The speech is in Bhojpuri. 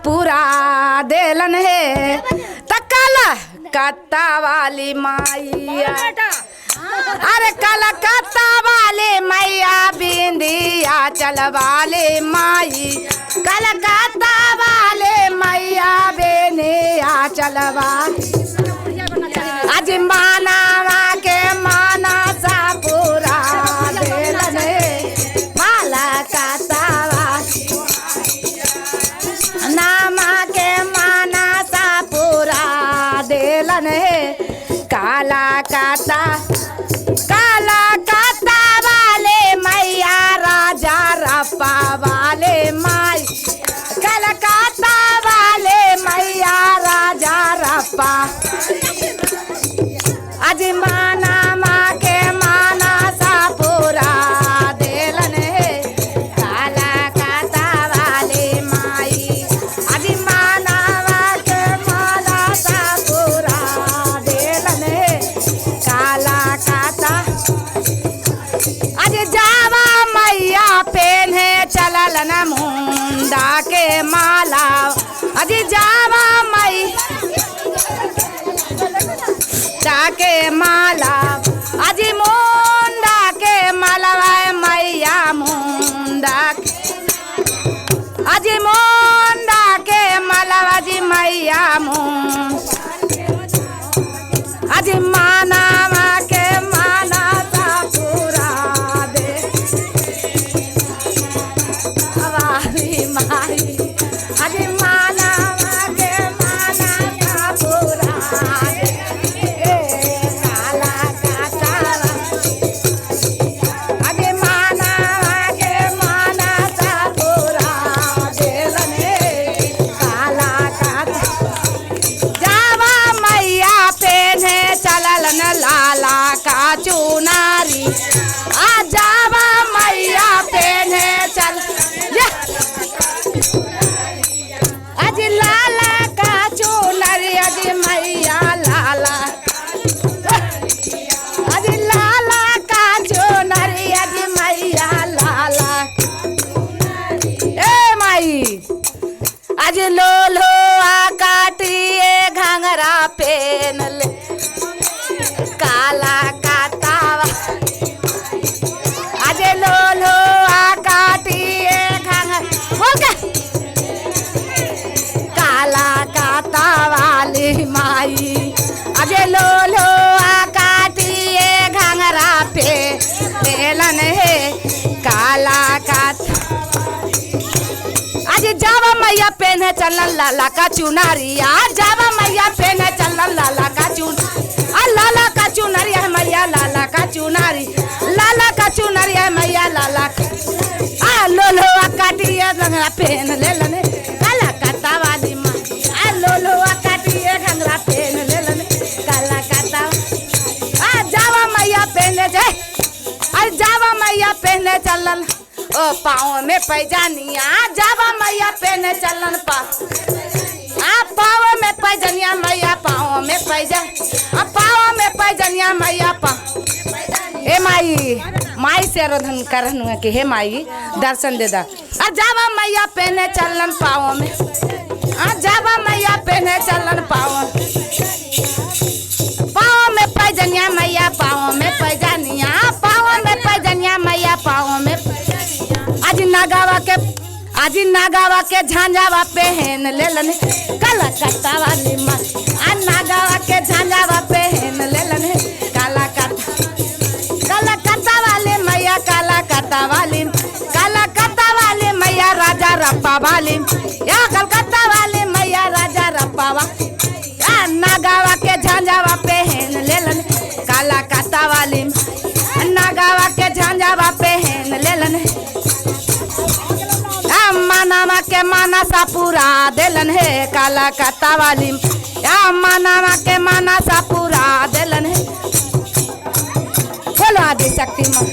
पूरा देलन है तकला कत्ता वाली मैया। अरे कलकत्ता वाले मैया बिंदिया चलवाले माई, कलकत्ता वाले मैया बिंदिया चलवा। आज मानावा के माना सा पूरा देलन है माला कत्ता नामा के माना सा पूरा देलन है काला कत्ता वाले मैया राजा रप्पा वाले माई, कलकत्ता वाले मैया राजा रप्पा। आज माना माँ के माना सा पूरा देलन है काला कत्ता वाले माई। आज माना माँ के माना सा पूरा देलन है काला कत्ता। आज जावा मैया पेन्हे चलल न मुंडा के माला। आज जावा के माला आज मुंडा के माला मैया मुंडा आज मुंडा के माला आज मैया आज माना के माना सा पूरा दे वाली माई। आज माना के माना सा पूरा लाला का चुनारी। आ जावा मैया पेन्हे चल आज लाला का चुनारी। आज मैया लाला आज लाला का चुनारी। आज मैया लाला ए माई आज लोलो काटिए घंगरा पेन ले काला कत्ता आज लोलो काटिए घंगर बोल के काला कत्ता वाली माई। आज लोलो काटिए घंगरा पे देलन है काला कत्ता। आज जावा मैया पेन्हे चलन लाला का चुनारी। आज जावा मैया पेन्हे चलन लाला का लाला का चुनरी है मैया लाला का चुनारी। लाला का चुनरी है मैया लाला आ लोलो काटिए घंगरा पेन ले लने काला कत्ता वाली माँ। आ लोलो काटिए घंगरा पेन ले लने काला कत्ता। आ जावा मैया पहने जाए। आ जावा मैया पहने चलन ओ पाँव में पैजानिया। जावा मैया पहने चलन पाँव में पैजनिया मैया पाँव में पैजा पाँव में पैजनिया मैया ए माई से रोधन करन के हे माई दर्शन दे दा। जावा मैया पहने चलन पाँव में। जावा मैया पहने चलन पाँव में पैजनिया मैया पाँव में पैजनिया पाँव में पैजनिया मैया पाँव में। आज नागावा के झांझावा पहन ले लने काला कत्ता वाली माँ। नागावा के झांझावा पहन ले लने काला कत्ता वाले मैया काला कत्ता वाली मैया राजा रप्पा वाली। या कलकत्ता वाले मैया राजा रप्पा वा। नागावा के झांझावा पहन ले लने काला कत्ता वाली। नागावा के झांझावा पहन ले लने मानामा के माना सा पूरा देलन है काला कत्ता वाली। या मानामा के माना सा पूरा देलन है। बोलो आदि शक्ति माँ।